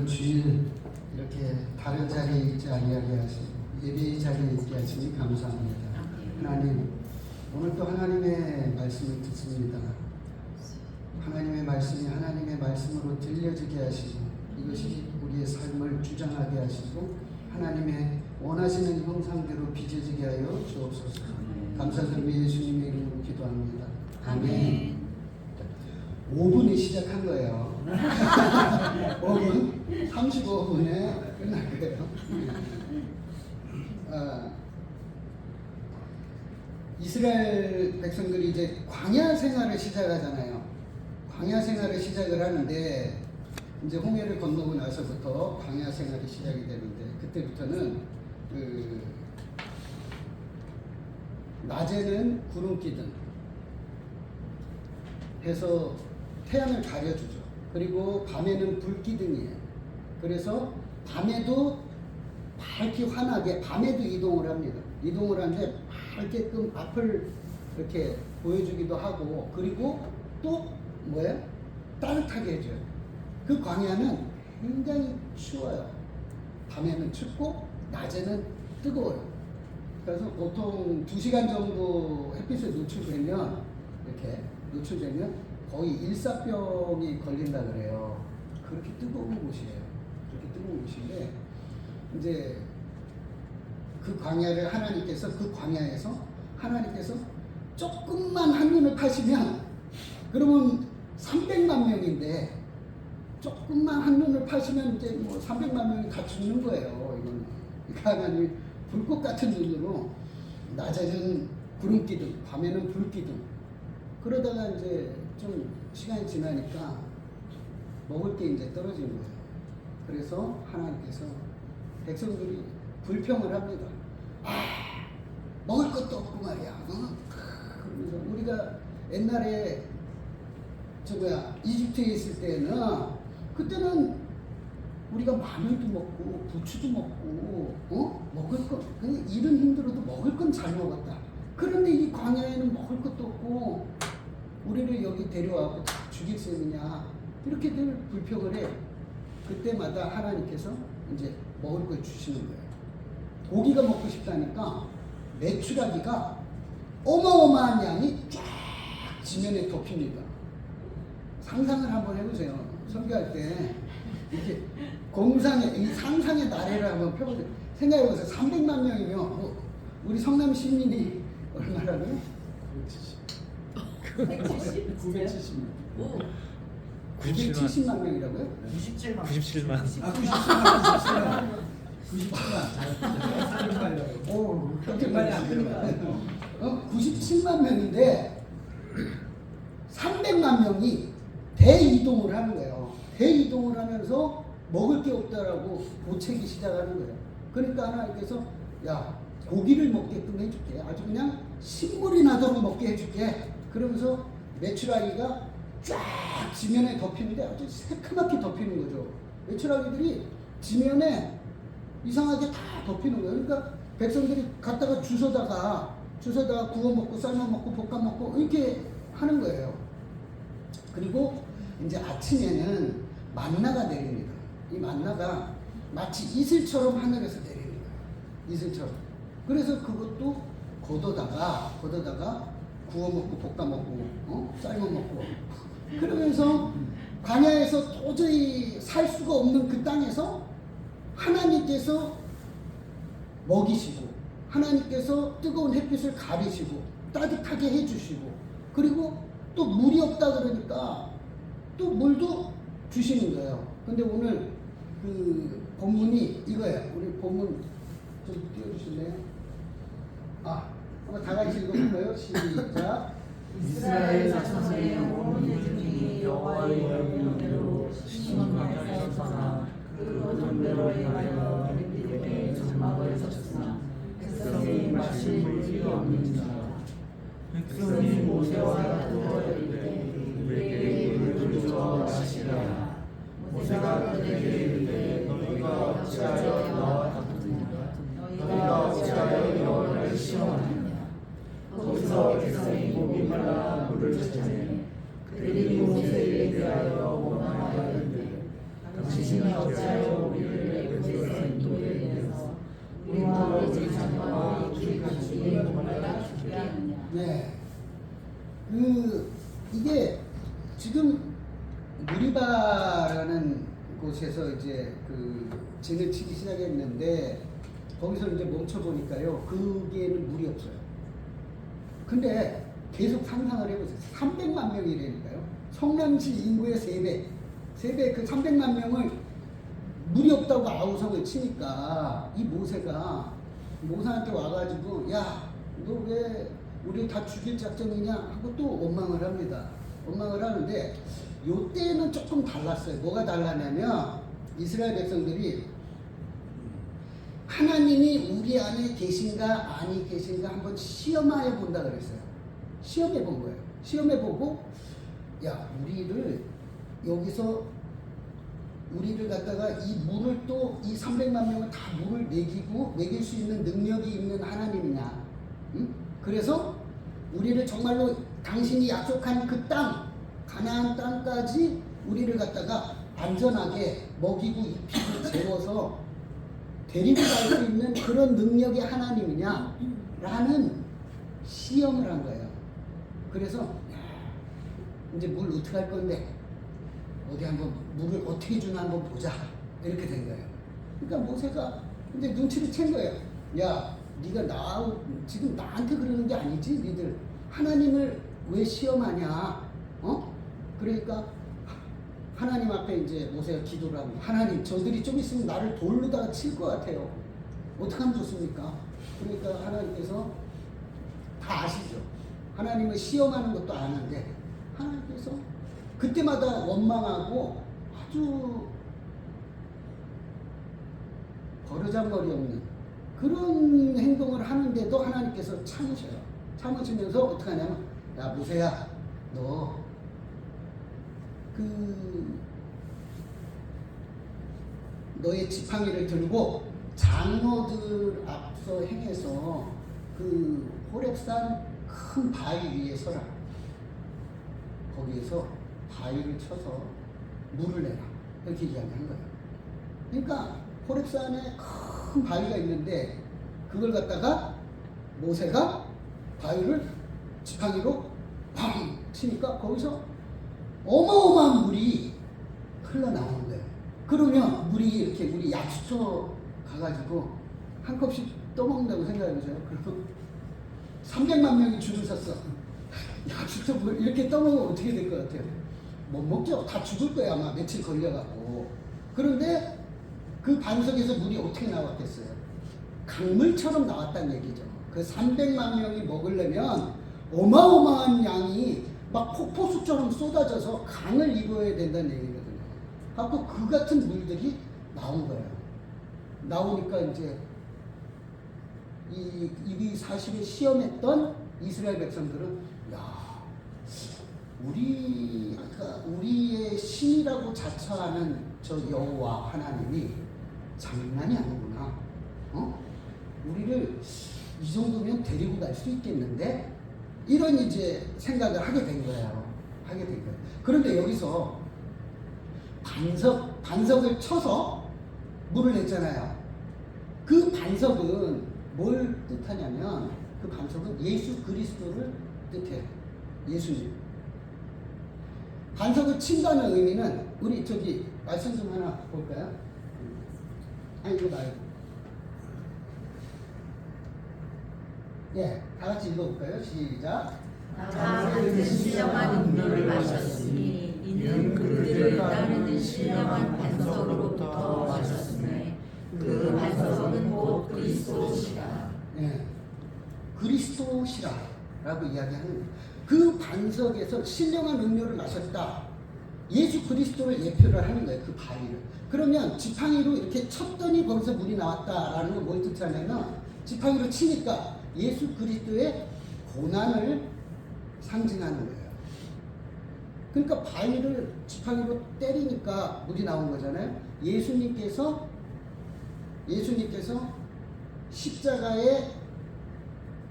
오늘 주일 이렇게 다른 자리에 있지 아니하게 하시고 예배의 자리에 있게 하시니 감사합니다. 하나님, 오늘 또 하나님의 말씀을 듣습니다. 하나님의 말씀이 하나님의 말씀으로 들려지게 하시고 이것이 우리의 삶을 주장하게 하시고 하나님의 원하시는 형상대로 빚어지게 하여 주옵소서. 감사드리며 예수님의 이름으로 기도합니다. 아멘. 5분이 시작한 거예요. 5분, 35분에 끝날 거예요. 이스라엘 백성들이 이제 광야 생활을 시작하잖아요. 광야 생활을 시작을 하는데 이제 홍해를 건너고 나서부터 광야 생활이 시작이 되는데 그때부터는 낮에는 구름 기둥 해서 태양을 가려주죠. 그리고 밤에는 불 기둥이에요. 그래서 밤에도 밝게 환하게 밤에도 이동을 합니다. 이동을 하는데 밝게끔 앞을 이렇게 보여주기도 하고 그리고 또 뭐예요? 따뜻하게 해줘요. 그 광야는 굉장히 추워요. 밤에는 춥고 낮에는 뜨거워요. 그래서 보통 2시간 정도 햇빛에 노출되면 이렇게 노출되면 거의 일사병이 걸린다 그래요. 그렇게 뜨거운 곳이에요. 그렇게 뜨거운 곳인데 이제 그 광야를 하나님께서 그 광야에서 하나님께서 조금만 한눈을 파시면 그러면 300만 명인데 조금만 한눈을 파시면 이제 뭐 300만 명이 다 죽는 거예요. 이건 하나님이 불꽃 같은 눈으로 낮에는 구름 기둥, 밤에는 불 기둥. 그러다가 이제 좀 시간이 지나니까 먹을 게 이제 떨어진 거예요. 그래서 하나님께서 백성들이 불평을 합니다. 먹을 것도 없고 말이야. 그러면서 우리가 옛날에 이집트에 있을 때는 그때는 우리가 마늘도 먹고 부추도 먹고 먹을 것 그냥 일은 힘들어도 먹을 건 잘 먹었다. 그런데 이 광야에는 먹을 것도 없고 우리를 여기 데려와서 다 죽일 셈이냐 이렇게들 불평을 해요. 그때마다 하나님께서 이제 먹을 걸 주시는 거예요. 고기가 먹고 싶다니까 메추라기가 어마어마한 양이 쫙 지면에 덮입니다. 상상을 한번 해보세요. 설교할 때 이렇게 공상의 이 상상의 나래를 한번 펴보세요. 생각해보세요. 300만 명이면 우리 성남 시민이 얼마라고요? 970? 970만. 970만 명이라고요? 97만. 97만. 97만. 오, 그렇게 많이 안 들어가요. 97만 명인데 300만 명이 대이동을 하는 거예요. 대이동을 하면서 먹을 게 없다라고 고체기 시작하는 거예요. 그러니까 하나님께서 야 고기를 먹게끔 해줄게. 아주 그냥 신물이 나도록 먹게 해줄게. 그러면서 메추라기가 쫙 지면에 덮이는데 아주 새카맣게 덮이는 거죠. 메추라기들이 지면에 이상하게 다 덮이는 거예요. 그러니까 백성들이 갖다가 주워다가 구워 먹고 삶아 먹고 볶아 먹고 이렇게 하는 거예요. 그리고 이제 아침에는 만나가 내립니다. 이 만나가 마치 이슬처럼 하늘에서 내리는 거예요. 이슬처럼. 그래서 그것도 걷어다가 구워 먹고 볶아 먹고 삶아 먹고 그러면서 광야에서 도저히 살 수가 없는 그 땅에서 하나님께서 먹이시고 하나님께서 뜨거운 햇빛을 가리시고 따뜻하게 해주시고 그리고 또 물이 없다 그러니까 또 물도 주시는 거예요. 근데 오늘 그 본문이 이거예요. 우리 본문 좀 띄워주실래요? 한번 다 같이 읽어볼까요? 시작. 이스라엘 자손의 온 민중이 여호와의 명령대로 심은 광야에 서나 그 어두운 데로 행하여 믿음의 장막을 섰으나 백성이 마실 물이 없는지라. 백성이 모세와 여호와에 이르되 우리에게 물을 주어 마시라. 모세가 그들에게 이르되 너희가 어찌하여 나와 다투느냐. 너희가 어찌하여 여호와를 시험하느냐. 거기서 백성이 목이 말라 물을 찾으니 그들이 모세에게 대하여 원망하여 이르되 당신이 어찌하여 곳에서 이제 그 진을 치기 시작했는데 거기서 이제 멈춰 보니까요 거기에는 물이 없어요. 근데 계속 상상을 해보세요. 300만 명이라니까요. 성남시 인구의 3배 그 300만 명을 물이 없다고 아우성을 치니까 이 모세한테 와가지고 야 너 왜 우리 다 죽일 작정이냐 하고 또 원망을 합니다. 원망을 하는데 요때는 조금 달랐어요. 뭐가 달랐냐면 이스라엘 백성들이 하나님이 우리 안에 계신가 아니 계신가 한번 시험하여 본다 그랬어요. 시험해 본 거예요. 시험해 보고 야 우리를 갖다가 이 물을 또 이 300만 명을 다 물을 먹일 수 있는 능력이 있는 하나님이냐. 응? 그래서 우리를 정말로 당신이 약속한 그 땅, 가나안 땅까지 우리를 갖다가 안전하게 먹이고 입히고 재워서 데리고 갈 수 있는 그런 능력의 하나님이냐 라는 시험을 한 거예요. 그래서 이제 물 어떻게 할 건데 어디 한번 물을 어떻게 주나 한번 보자 이렇게 된 거예요. 그러니까 모세가 이제 눈치를 챈 거예요. 야 네가 지금 나한테 그러는 게 아니지. 니들 하나님을 왜 시험하냐. 그러니까 하나님 앞에 이제 모세가 기도를 하고 하나님 저들이 좀 있으면 나를 돌로다가 칠 것 같아요. 어떻게 하면 좋습니까? 그러니까 하나님께서 다 아시죠. 하나님을 시험하는 것도 아는데 하나님께서 그때마다 원망하고 아주 버르장머리 없는 그런 행동을 하는데도 하나님께서 참으셔요. 참으시면서 어떻게 하냐면 야 모세야 너 너의 지팡이를 들고 장로들 앞서 행해서 그 호렙산 큰 바위 위에 서라. 거기에서 바위를 쳐서 물을 내라. 이렇게 이야기한 거예요. 그러니까 호렙산에 큰 바위가 있는데 그걸 갖다가 모세가 바위를 지팡이로 팡 치니까 거기서 어마어마한 물이 흘러나오는 거예요. 그러면 물이 약수터 가가지고 한 컵씩 떠먹는다고 생각해보세요. 그리고 300만 명이 줄을 섰어. 약수터 물 이렇게 떠먹으면 어떻게 될 것 같아요? 못 먹죠. 다 죽을 거예요. 아마 며칠 걸려갖고. 그런데 그 반석에서 물이 어떻게 나왔겠어요? 강물처럼 나왔다는 얘기죠. 그 300만 명이 먹으려면 어마어마한 양이 막 폭포수처럼 쏟아져서 강을 이루어야 된다는 얘기거든요. 하고 그 같은 물들이 나온 거예요. 나오니까 이제 이 사실을 시험했던 이스라엘 백성들은 야, 우리의 신이라고 자처하는 저 여호와 하나님이 장난이 아니구나. 우리를 이 정도면 데리고 갈 수 있겠는데? 이런 이제 생각을 하게 된 거예요. 그런데 여기서 반석을 쳐서 물을 냈잖아요. 그 반석은 뭘 뜻하냐면 그 반석은 예수 그리스도를 뜻해요. 예수님. 반석을 친다는 의미는 우리 저기 말씀 좀 하나 볼까요? 아니 이거 말고. 예, 다 같이 읽어볼까요? 시작. 나는 신령한 음료를 마셨으니 이는 그들을 따르는 신령한 반석으로부터 마셨으니 그 반석은 곧 그리스도시라. 네, 그리스도시라라고 이야기하는 거예요. 그 반석에서 신령한 음료를 마셨다. 예수 그리스도를 예표를 하는 거예요. 그 바위를. 그러면 지팡이로 이렇게 쳤더니 거기서 물이 나왔다라는 건 뭘 뜻하냐면 지팡이로 치니까 예수 그리스도의 고난을 상징하는 거예요. 그러니까 바위를 지팡이로 때리니까 물이 나온 거잖아요. 예수님께서 십자가에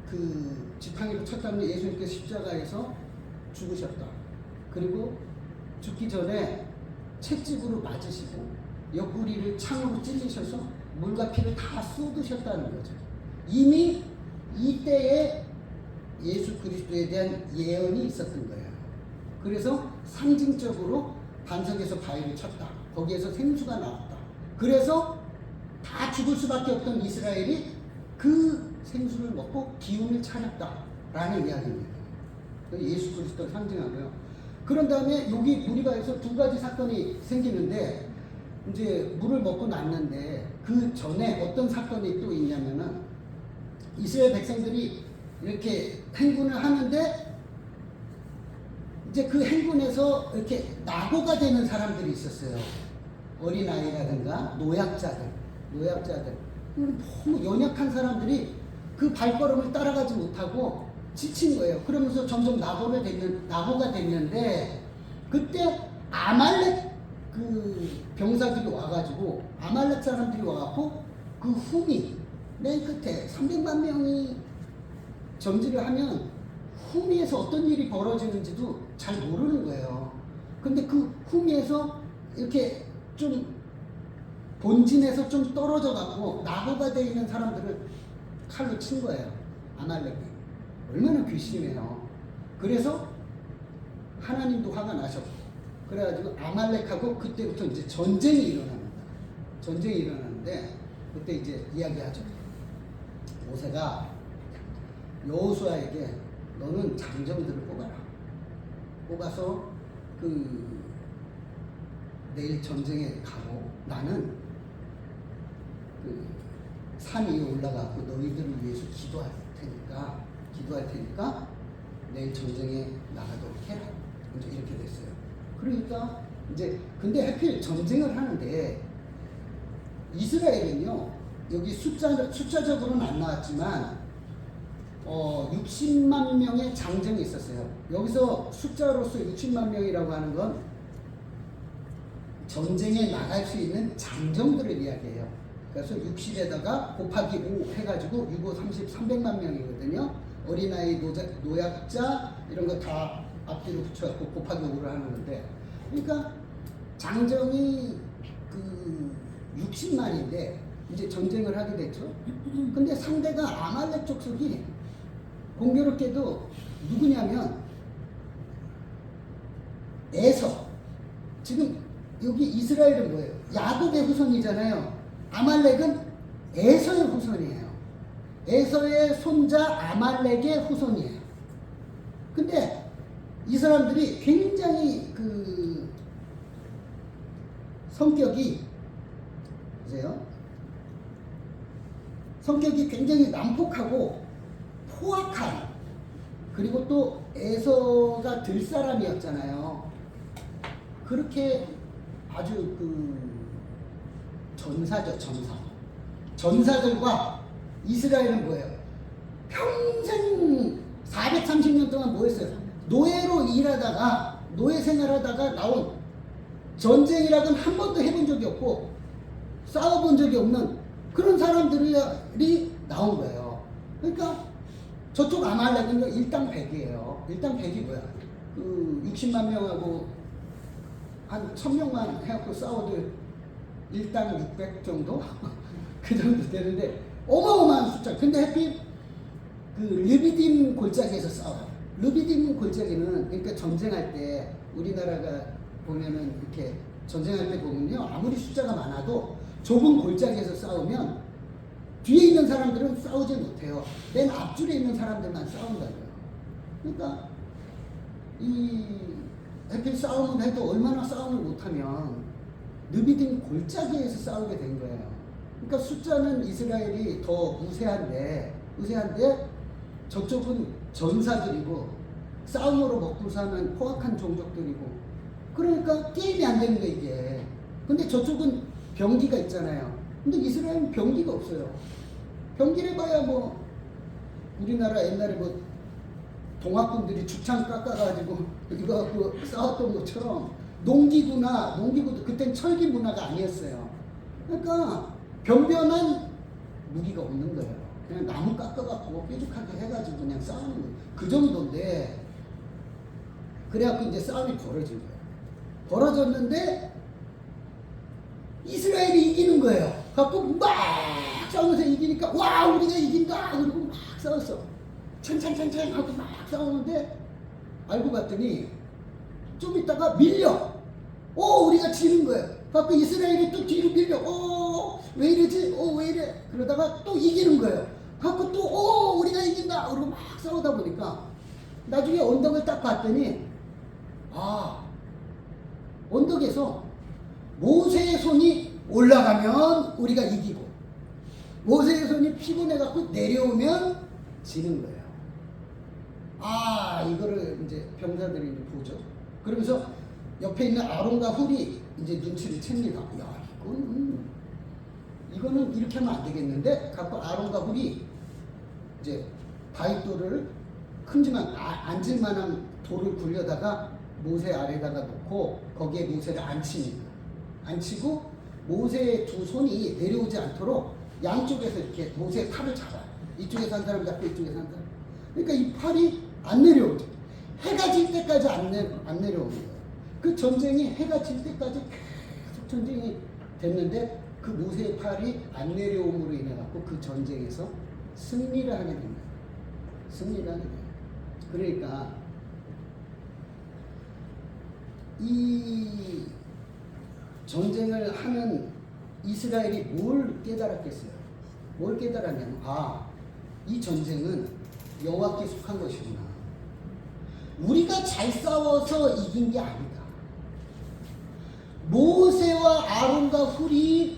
그 지팡이로 쳤다면 예수님께서 십자가에서 죽으셨다. 그리고 죽기 전에 채찍으로 맞으시고 옆구리를 창으로 찔리셔서 물과 피를 다 쏟으셨다는 거죠. 이미 이때에 예수 그리스도에 대한 예언이 있었던 거예요. 그래서 상징적으로 반석에서 바위를 쳤다. 거기에서 생수가 나왔다. 그래서 다 죽을 수밖에 없던 이스라엘이 그 생수를 먹고 기운을 차렸다라는 이야기입니다. 예수 그리스도를 상징하고요. 그런 다음에 여기 무리바에서 두 가지 사건이 생기는데, 이제 물을 먹고 났는데 그 전에 어떤 사건이 또 있냐면은, 이스라엘 백성들이 이렇게 행군을 하는데 이제 그 행군에서 이렇게 낙오가 되는 사람들이 있었어요. 어린아이라든가 노약자들. 너무 연약한 사람들이 그 발걸음을 따라가지 못하고 지친 거예요. 그러면서 점점 낙오가 됐는데, 그때 아말렉 그 병사들이 와가지고, 아말렉 사람들이 와갖고 그 후미 맨 끝에 300만 명이 전지를 하면 후미에서 어떤 일이 벌어지는지도 잘 모르는 거예요. 근데 그 후미에서 이렇게 좀 본진에서 좀 떨어져 갖고 낙오가 되어 있는 사람들을 칼로 친 거예요. 아말렉이. 얼마나 괘씸해요. 그래서 하나님도 화가 나셨고, 그래가지고 아말렉하고 그때부터 이제 전쟁이 일어납니다. 전쟁이 일어나는데, 그때 이제 이야기하죠. 모세가 여호수아에게 너는 장정들을 뽑아서 내일 전쟁에 가고, 나는 산 위에 올라가고 너희들을 위해서 기도할 테니까 내일 전쟁에 나가도록 해라. 이제 이렇게 됐어요. 그러니까 이제 근데 하필 전쟁을 하는데, 이스라엘은요, 여기 숫자적으로는 안 나왔지만 60만 명의 장정이 있었어요. 여기서 숫자로서 60만 명이라고 하는 건 전쟁에 나갈 수 있는 장정들을 이야기해요. 그래서 60에다가 곱하기 5 해가지고 6, 5, 30, 300만 명이거든요. 어린아이, 노약자 이런 거 다 앞뒤로 붙여갖고 곱하기 5를 하는 건데, 그러니까 장정이 60만인데 이제 전쟁을 하게 됐죠. 근데 상대가 아말렉 족속이 공교롭게도 누구냐면 에서. 지금 여기 이스라엘은 뭐예요? 야곱의 후손이잖아요. 아말렉은 에서의 후손이에요. 에서의 손자 아말렉의 후손이에요. 근데 이 사람들이 굉장히 성격이 굉장히 난폭하고 포악한, 그리고 또 에서가 들사람이었잖아요. 그렇게 아주 전사죠, 전사. 전사들과 이스라엘은 뭐예요? 평생 430년 동안 뭐 했어요? 노예로 일하다가, 노예 생활하다가 나온, 전쟁이라고는 한 번도 해본 적이 없고 싸워본 적이 없는 그런 사람들이 나온 거예요. 그러니까 저쪽 아말렉은 일당백이에요. 일당백이 뭐야? 60만 명하고 한 1000명만 해갖고 싸워도 일당 600 정도? 그 정도 되는데 어마어마한 숫자. 근데 하필 르비딤 골짜기에서 싸워요. 르비딤 골짜기는, 그러니까 전쟁할 때 우리나라가 보면은 이렇게 전쟁할 때 보면요, 아무리 숫자가 많아도 좁은 골짜기에서 싸우면 뒤에 있는 사람들은 싸우지 못해요. 맨 앞줄에 있는 사람들만 싸운다고요. 그러니까 하필 싸움을 해도 얼마나 싸움을 못하면 르비딤 골짜기에서 싸우게 된 거예요. 그러니까 숫자는 이스라엘이 더 우세한데 저쪽은 전사들이고 싸움으로 먹고 사는 포악한 종족들이고, 그러니까 게임이 안 되는 거예요, 이게. 근데 저쪽은 병기가 있잖아요. 근데 이스라엘은 병기가 없어요. 병기를 해봐야 뭐 우리나라 옛날에 뭐 동학군들이 죽창 깎아가지고 이거 갖고 싸웠던 것처럼 농기구도 그땐 철기 문화가 아니었어요. 그러니까 변변한 무기가 없는 거예요. 그냥 나무 깎아갖고 뾰족하게 해가지고 그냥 싸우는 거예요. 그 정도인데, 그래갖고 이제 싸움이 벌어진 거예요. 벌어졌는데 이스라엘이 이기는 거예요. 갖고 막 싸우면서 이기니까 와, 우리가 이긴다 그리고 막 싸웠어. 찬찬찬찬 하고 막 싸우는데 알고 봤더니 좀 있다가 밀려. 우리가 지는 거예요. 그래서 이스라엘이 또 뒤로 밀려. 왜 이러지? 왜 이래? 그러다가 또 이기는 거예요. 그래서 또 우리가 이긴다. 그러고 막 싸우다 보니까 나중에 언덕을 딱 봤더니 언덕에서 모세의 손이 올라가면 우리가 이기고 모세의 손이 피곤해갖고 내려오면 지는 거예요. 이거를 이제 병사들이 이제 보죠. 그러면서 옆에 있는 아론과 훌이 이제 눈치를 챕니다. 야, 이거는 이렇게 하면 안 되겠는데? 갖고 아론과 훌이 이제 바위돌을 큼지만 앉을 만한 돌을 굴려다가 모세 아래다가 놓고 거기에 모세를 앉힙니다. 앉히고 모세의 두 손이 내려오지 않도록 양쪽에서 이렇게 모세의 팔을 잡아요. 이쪽에서 한 사람 잡고 이쪽에서 한 사람. 그러니까 이 팔이 안 내려오죠. 해가 질 때까지 안 내려오는 거예요. 그 전쟁이 해가 질 때까지 계속 전쟁이 됐는데 그 모세의 팔이 안 내려옴으로 인해 갖고 그 전쟁에서 승리를 하게 됩니다. 승리를 하게 돼요. 그러니까 이 전쟁을 하는 이스라엘이 뭘 깨달았겠어요? 뭘 깨달았냐면 이 전쟁은 여호와께 속한 것이구나. 우리가 잘 싸워서 이긴 게 아니다. 모세와 아론과 훌이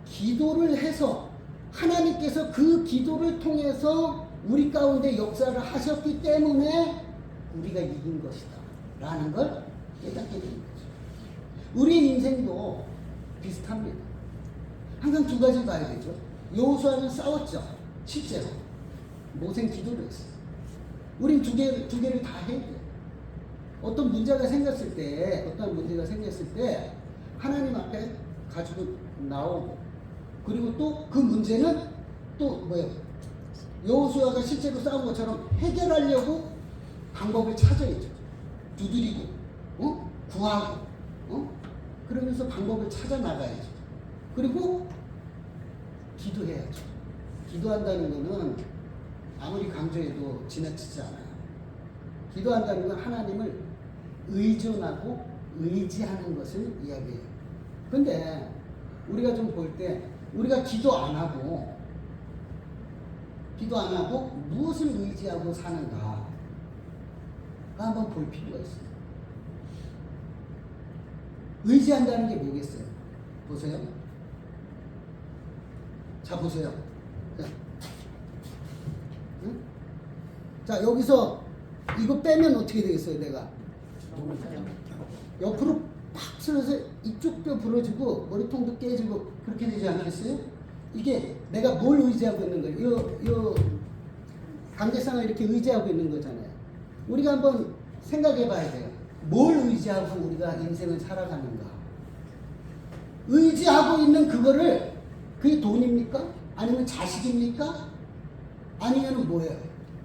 기도를 해서 하나님께서 그 기도를 통해서 우리 가운데 역사를 하셨기 때문에 우리가 이긴 것이다 라는 걸 깨닫게 되는 거죠. 우리 인생도 비슷합니다. 항상 두 가지 봐야 되죠. 여호수아는 싸웠죠. 실제로 모세는 기도를 했어요. 우린 두 개를 다 해야 돼요. 어떤 문제가 생겼을 때 하나님 앞에 가지고 나오고, 그리고 또 그 문제는 또 뭐예요? 여호수아가 실제로 싸운 것처럼 해결하려고 방법을 찾아야죠. 두드리고, 구하고, 그러면서 방법을 찾아 나가야죠. 그리고 기도해야죠. 기도한다는 거는 아무리 강조해도 지나치지 않아요. 기도한다는 건 하나님을 의존하고 의지하는 것을 이야기해요. 근데 우리가 좀 볼 때 우리가 기도 안 하고 무엇을 의지하고 사는가 한번 볼 필요가 있어요. 의지한다는 게 뭐겠어요? 보세요. 자, 보세요. 응? 자, 여기서 이거 빼면 어떻게 되겠어요, 내가? 옆으로 팍 쓸어서 이쪽 뼈 부러지고 머리통도 깨지고 그렇게 되지 않겠어요? 이게 내가 뭘 의지하고 있는 거예요? 요 강대상을 이렇게 의지하고 있는 거잖아요. 우리가 한번 생각해 봐야 돼요. 뭘 의지하고 우리가 인생을 살아가는가? 의지하고 있는 그거를 그게 돈입니까? 아니면 자식입니까? 아니면 뭐예요?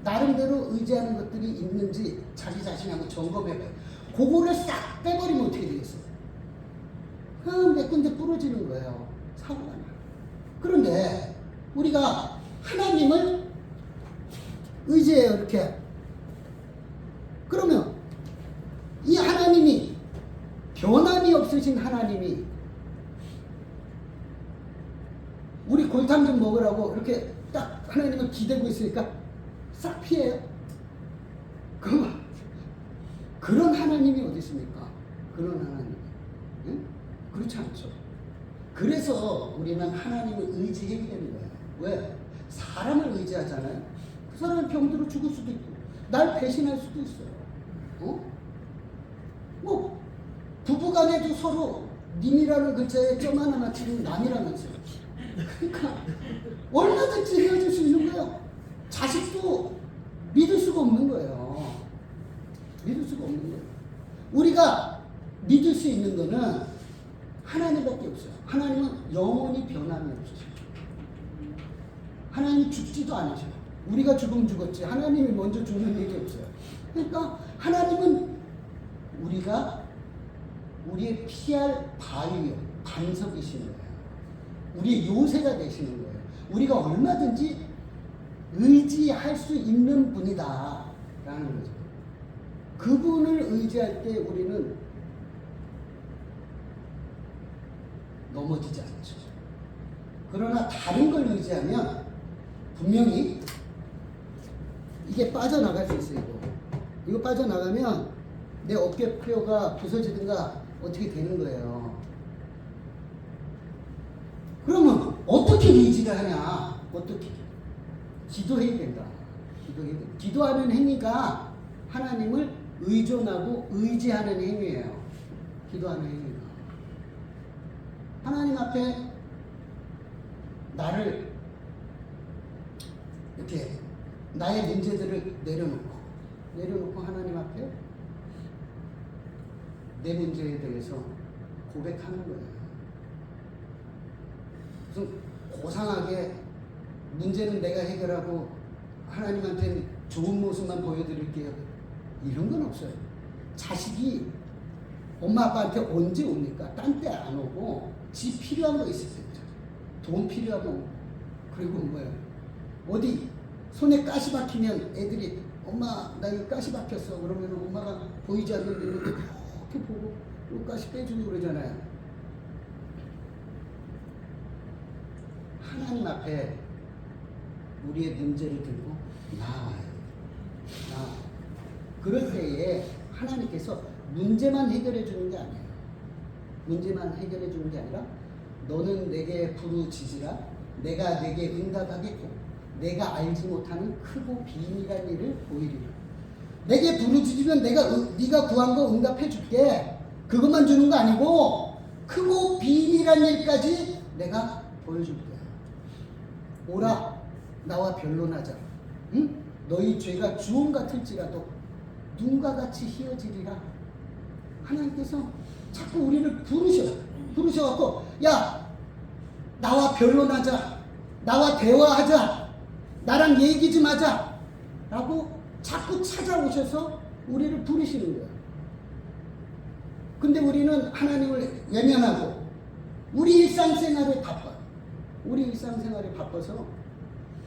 나름대로 의지하는 것들이 있는지 자기 자신하고 점검해봐요. 그거를 싹 빼버리면 어떻게 되겠어요? 몇 군데 부러지는 거예요. 사고가 나요. 그런데 우리가 하나님을 의지해요. 이렇게. 그러면 이 하나님이 변함이 없으신 하나님이 우리 골탕 좀 먹으라고 이렇게 딱 하나님을 기대고 있으니까 싹 피해요. 그런 하나님이 어디 있습니까? 그런 하나님. 응? 그렇지 않죠. 그래서 우리는 하나님을 의지해야 되는 거예요. 왜? 사람을 의지하잖아요. 그 사람은 병들어 죽을 수도 있고 날 배신할 수도 있어요. 뭐 부부간에도 서로 님이라는 글자에 점 하나 맞추면 남이라면서요. 그러니까 얼마든지 헤어질 수 있는 거예요. 자식도 믿을 수가 없는 거예요. 믿을 수가 없는 거예요. 우리가 믿을 수 있는 거는 하나님밖에 없어요. 하나님은 영원히 변함이 없으세요. 하나님이 죽지도 않으셔요. 우리가 죽으면 죽었지 하나님이 먼저 죽는 일이 없어요. 그러니까 하나님은 우리의 피할 바위요, 반석이시는 거예요. 우리의 요새가 되시는 거예요. 우리가 얼마든지 의지할 수 있는 분이다 라는 거죠. 그분을 의지할 때 우리는 넘어지지 않죠. 그러나 다른 걸 의지하면 분명히 이게 빠져나갈 수 있어요. 이거 빠져나가면 내 어깨뼈가 부서지든가 어떻게 되는 거예요. 그러면 어떻게 의지를 하냐? 어떻게? 기도해야 된다. 기도해야 된다. 기도하는 행위가 하나님을 의존하고 의지하는 행위예요. 기도하는 행위가. 하나님 앞에 나를 이렇게 나의 문제들을 내려놓고 하나님 앞에 내 문제에 대해서 고백하는 거예요. 무슨 고상하게 문제는 내가 해결하고 하나님한테 좋은 모습만 보여드릴게요. 이런 건 없어요. 자식이 엄마 아빠한테 언제 옵니까? 딴 때 안 오고 지 필요한 거 있을 때 돈 필요하고 그리고 뭐예요? 어디 손에 가시 박히면 애들이 엄마 나 이거 가시 박혔어 그러면 엄마가 보이지 않는데 이렇게 보고 이 가시 빼주고 그러잖아요. 하나님 앞에 우리의 문제를 들고 나와요. 그럴 때에 하나님께서 문제만 해결해 주는 게 아니에요. 문제만 해결해 주는 게 아니라 너는 내게 부르짖으라 내가 내게 응답하겠고 내가 알지 못하는 크고 비밀한 일을 보이리라. 내게 부르짖으면 네가 구한 거 응답해 줄게. 그것만 주는 거 아니고 크고 비밀한 일까지 내가 보여줄게. 오라 나와 변론하자. 응? 너희 죄가 주홍 같을지라도 눈과 같이 희어지리라. 하나님께서 자꾸 우리를 부르셔갖고 야 나와 변론하자. 나와 대화하자. 나랑 얘기 좀 하자. 라고 자꾸 찾아오셔서 우리를 부르시는 거예요. 근데 우리는 하나님을 외면하고 우리 일상생활에 바빠요. 우리 일상생활에 바빠서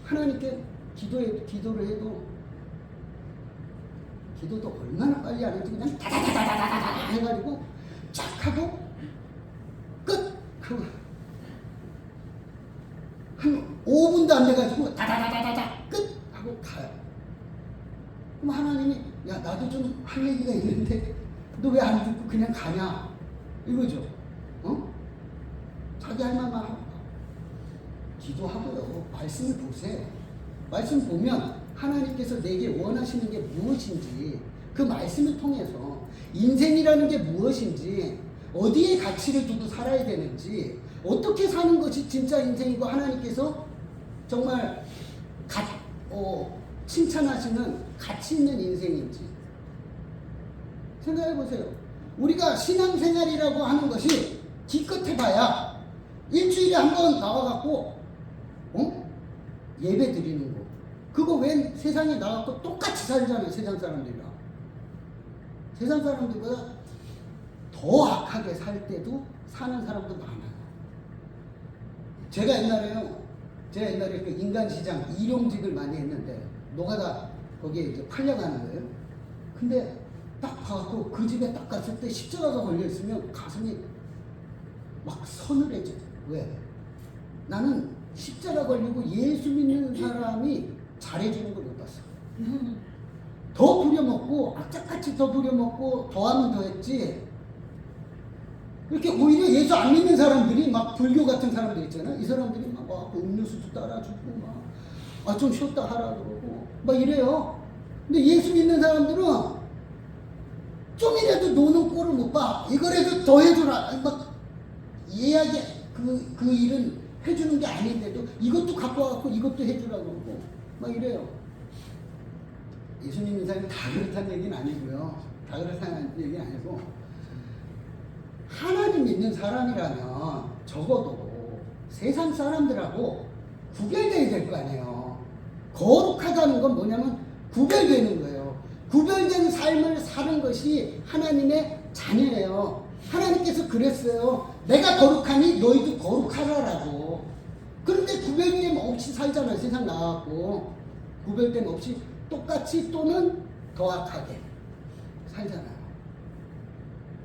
하나님께 기도를 해도 기도도 얼마나 빨리 하는지 그냥 다다다다다다 해가지고 쫙 하고 끝! 한 5분도 안 돼가지고 다다다다다 끝! 하고 가요. 그럼 하나님이 야 나도 좀 할 얘기가 있는데 너 왜 안 듣고 그냥 가냐 이거죠. 자기 할 말만 하고 기도하고요. 말씀을 보세요. 말씀 보면 하나님께서 내게 원하시는 게 무엇인지 그 말씀을 통해서 인생이라는 게 무엇인지 어디에 가치를 두고 살아야 되는지 어떻게 사는 것이 진짜 인생이고 하나님께서 정말 칭찬하시는 가치 있는 인생인지 생각해 보세요. 우리가 신앙생활이라고 하는 것이 기껏 해봐야 일주일에 한 번 나와갖고 예배 드리는 거 그거 왜 세상에 나와갖고 똑같이 살잖아요. 세상 사람들이랑 세상 사람들보다 더 악하게 살 때도 사는 사람도 많아요. 제가 옛날에 그 인간시장 일용직을 많이 했는데 노가다 거기에 이제 팔려가는 거예요. 근데 딱 봐갖고 그 집에 딱 갔을 때 십자가가 걸려있으면 가슴이 막 서늘해져요. 왜? 나는 십자가 걸리고 예수 믿는 사람이 잘해주는 걸 못 봤어. 더 부려먹고 악착같이 더 부려먹고 더하면 더했지. 이렇게 오히려 예수 안 믿는 사람들이 막 불교 같은 사람들 있잖아요. 이 사람들이 막 음료수도 따라주고 막 좀 쉬었다 하라 그러고 막 이래요. 근데 예수 믿는 사람들은 좀이라도 노는 꼴을 못 봐. 이거라도 더 해주라. 막 예약에 그 일은 해주는 게 아닌데도 이것도 갖고 와갖고 이것도 해주라 그러고 막 이래요. 예수 믿는 사람이 다 그렇다는 얘기는 아니고요. 다 그렇다는 얘기는 아니고 하나님 믿는 사람이라면 적어도 세상 사람들하고 구별돼야 될 거 아니에요. 거룩하다는 건 뭐냐면 구별되는 거예요. 구별된 삶을 사는 것이 하나님의 자녀예요. 하나님께서 그랬어요. 내가 거룩하니 너희도 거룩하라라고. 그런데 구별됨 없이 살잖아요. 세상 나와갖고 구별됨 없이 똑같이 또는 더 악하게 살잖아요.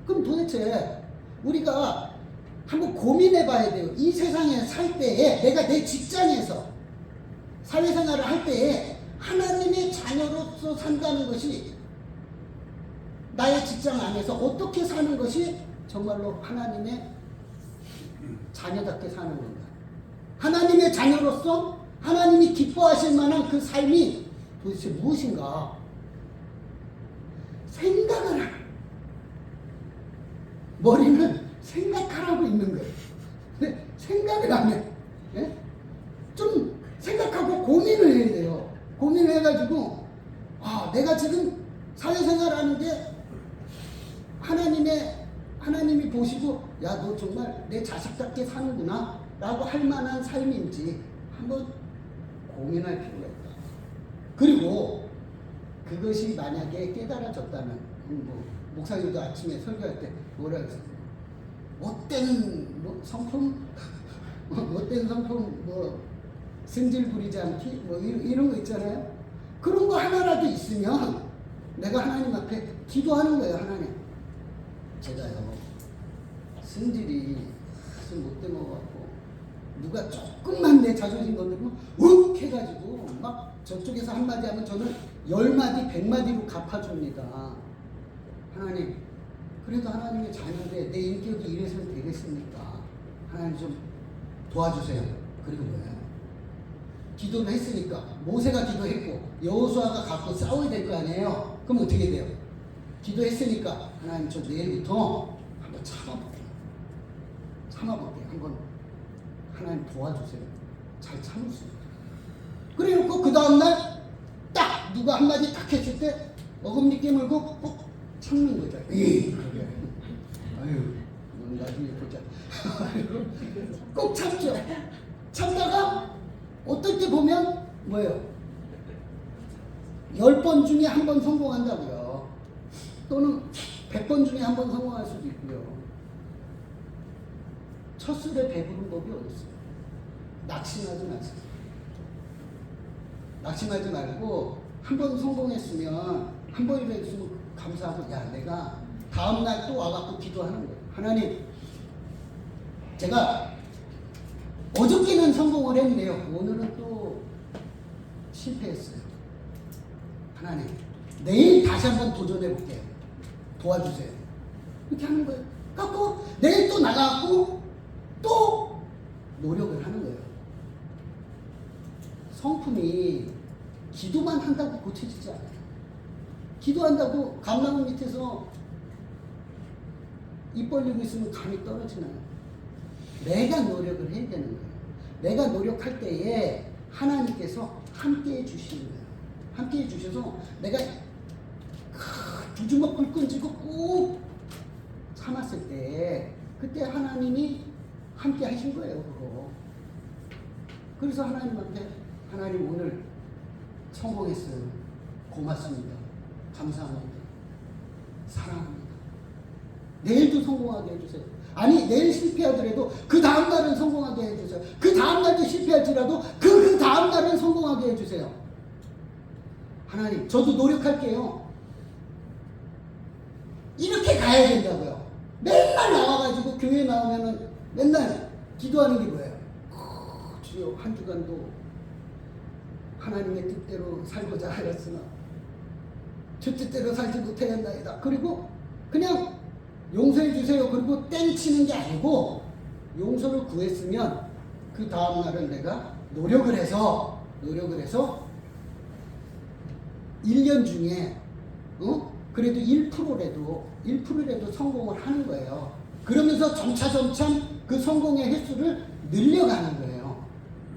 그럼 도대체 우리가 한번 고민해 봐야 돼요. 이 세상에 살 때에 내가 내 직장에서 사회생활을 할 때에 하나님의 자녀로서 산다는 것이 나의 직장 안에서 어떻게 사는 것이 정말로 하나님의 자녀답게 사는 건가? 하나님의 자녀로서 하나님이 기뻐하실 만한 그 삶이 도대체 무엇인가? 생각을 하라. 머리는 생각하라고 있는 거예요. 근데 생각을 안 해. 예? 좀 생각하고 고민을 해야 돼요. 고민을 해가지고 내가 지금 사회생활 하는데 하나님이 보시고 야, 너 정말 내 자식답게 사는구나 라고 할 만한 삶인지 한번 고민할 필요가 있다. 그리고 그것이 만약에 깨달아졌다면 목사님도 아침에 설교할 때 뭐라 그랬어요? 못된 성품? 못된 성품 승질 부리지 않기? 이런 거 있잖아요. 그런 거 하나라도 있으면 내가 하나님 앞에 기도하는 거예요. 하나님, 제가요 승질이 아주 못된 것 같고 누가 조금만 내 자존심 건드리면 욱 해가지고 막 저쪽에서 한마디 하면 저는 10마디 100마디로 갚아줍니다. 하나님, 그래도 하나님의 자녀인데 내 인격이 이래서는 되겠습니까? 하나님 좀 도와주세요. 그리고 뭐예요? 기도를 했으니까 모세가 기도했고 여호수아가 갖고 싸워야 될 거 아니에요. 그럼 어떻게 돼요? 기도했으니까 하나님 저 내일부터 한번 참아볼게요. 한번 하나님 도와주세요. 잘 참을 수 있어요. 그래놓고 그 다음날 딱 누가 한마디 딱 했을 때 어금니 깨물고 꼭 참는 거죠. 그래. 아유, 넌 나중에 보자. 꼭 참죠. 참다가 어떨 때 보면 뭐예요? 10번 중에 한 번 성공한다고요. 또는 100번 중에 한 번 성공할 수도 있고요. 첫 술에 배부른 법이 어딨어요? 낙심하지 마세요. 낙심하지 말고 한 번 성공했으면 한 번이라도 있으면 감사하고 야, 내가 다음날 또 와갖고 기도하는 거예요. 하나님, 제가 어저께는 성공을 했는데요. 오늘은 또 실패했어요. 하나님, 내일 다시 한번 도전해 볼게요. 도와주세요. 이렇게 하는 거예요. 그래서 내일 또 나가고 또 노력을 하는 거예요. 성품이 기도만 한다고 고쳐지지 않아요. 기도한다고 감나무 밑에서 입 벌리고 있으면 감이 떨어지나요? 내가 노력을 해야 되는 거예요. 내가 노력할 때에 하나님께서 함께 해주시는 거예요. 함께 해주셔서 내가 두 주먹 불끈 쥐고 꾹 참았을 때 그때 하나님이 함께 하신 거예요. 그거. 그래서 하나님 앞에 하나님 오늘 성공했어요. 고맙습니다. 감사합니다. 사랑합니다. 내일도 성공하게 해주세요. 아니, 내일 실패하더라도 그 다음날은 성공하게 해주세요. 그 다음날도 실패할지라도 그 다음날은 성공하게 해주세요. 하나님, 저도 노력할게요. 이렇게 가야 된다고요. 맨날 나와가지고 교회 나오면은 맨날 기도하는 게 뭐예요? 주여, 한 주간도 하나님의 뜻대로 살고자 하였으나 주 뜻대로 살지 못하였나이다. 그리고 그냥 용서해 주세요. 그리고 땡치는 게 아니고 용서를 구했으면 그 다음날은 내가 노력을 해서 1년 중에 그래도 1%라도 성공을 하는 거예요. 그러면서 점차 그 성공의 횟수를 늘려가는 거예요.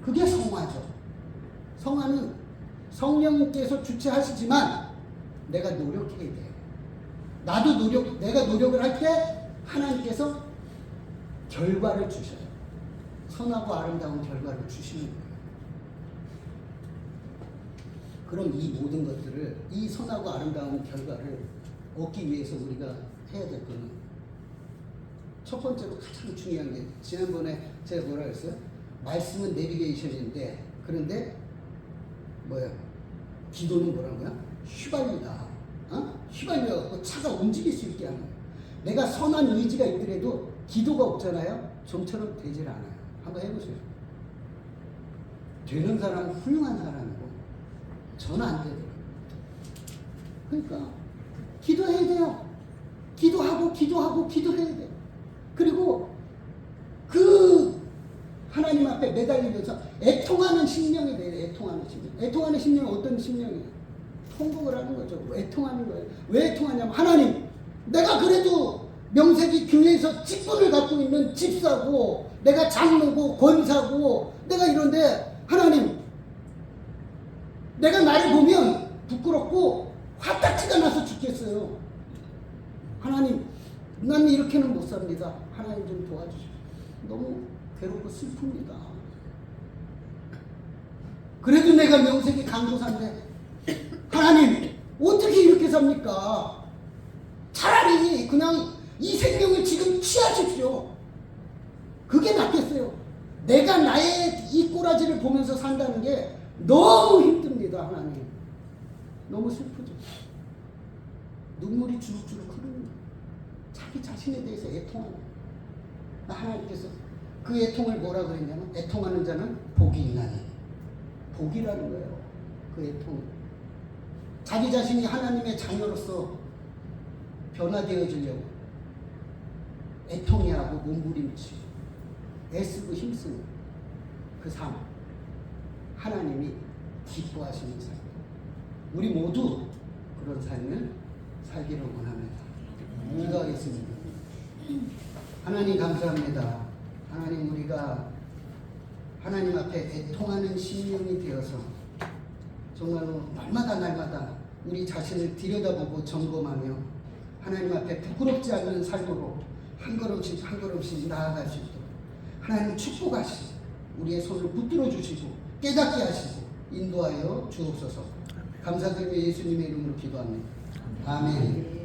그게 성화죠. 성화는 성령께서 주체하시지만 내가 노력해야 돼요. 내가 노력을 할 때 하나님께서 결과를 주셔요. 선하고 아름다운 결과를 주시는 거예요. 그럼 이 모든 것들을, 이 선하고 아름다운 결과를 얻기 위해서 우리가 해야 될 거는 첫 번째로 가장 중요한 게, 지난번에 제가 뭐라 그랬어요? 말씀은 내비게이션인데, 그런데 뭐야? 기도는 뭐라고요? 휘발유다. 휘발유가 차가 움직일 수 있게 하는 거예요. 내가 선한 의지가 있더라도 기도가 없잖아요. 좀처럼 되질 않아요. 한번 해보세요. 되는 사람은 훌륭한 사람이고 저는 안 되더라고요. 그러니까 기도해야 돼요. 기도해야 돼요. 그리고 그 하나님 앞에 매달리면서 애통하는 심령이 돼요. 애통하는 심령. 애통하는 심령은 어떤 심령이에요? 통곡을 하는 거죠. 애통하는 거예요. 왜 애통하냐면 하나님, 내가 그래도 명색이 교회에서 직분을 갖고 있는 집사고 내가 장로고 권사고 내가 이런데 하나님, 내가 나를 보면 부끄럽고 화딱지가 나서 죽겠어요. 하나님, 난 이렇게는 못 삽니다. 하나님 좀 도와주십시오. 너무 괴롭고 슬픕니다. 그래도 내가 명색이 강도사인데 하나님 어떻게 이렇게 삽니까? 차라리 그냥 이 생명을 지금 취하십시오. 그게 낫겠어요. 내가 나의 이 꼬라지를 보면서 산다는 게 너무 힘듭니다. 하나님 너무 슬프죠. 눈물이 주룩주룩 흐르는 자기 자신에 대해서 애통하는 하나님께서 그 애통을 뭐라 그랬냐면 애통하는 자는 복이 있나니 복이라는 거예요. 그 애통 자기 자신이 하나님의 자녀로서 변화되어지려고 애통해하고 몸부림치고 애쓰고 힘쓰는 그 삶 하나님이 기뻐하시는 삶 우리 모두 그런 삶을 살기를 원합니다. 기도하겠습니다. 하나님 감사합니다. 하나님 우리가 하나님 앞에 애통하는 심령이 되어서 정말로 날마다 우리 자신을 들여다보고 점검하며 하나님 앞에 부끄럽지 않는 삶으로 한 걸음씩 나아갈 수 있도록 하나님 축복하시고 우리의 손을 붙들어 주시고 깨닫게 하시고 인도하여 주옵소서. 감사드리며 예수님의 이름으로 기도합니다. 아멘.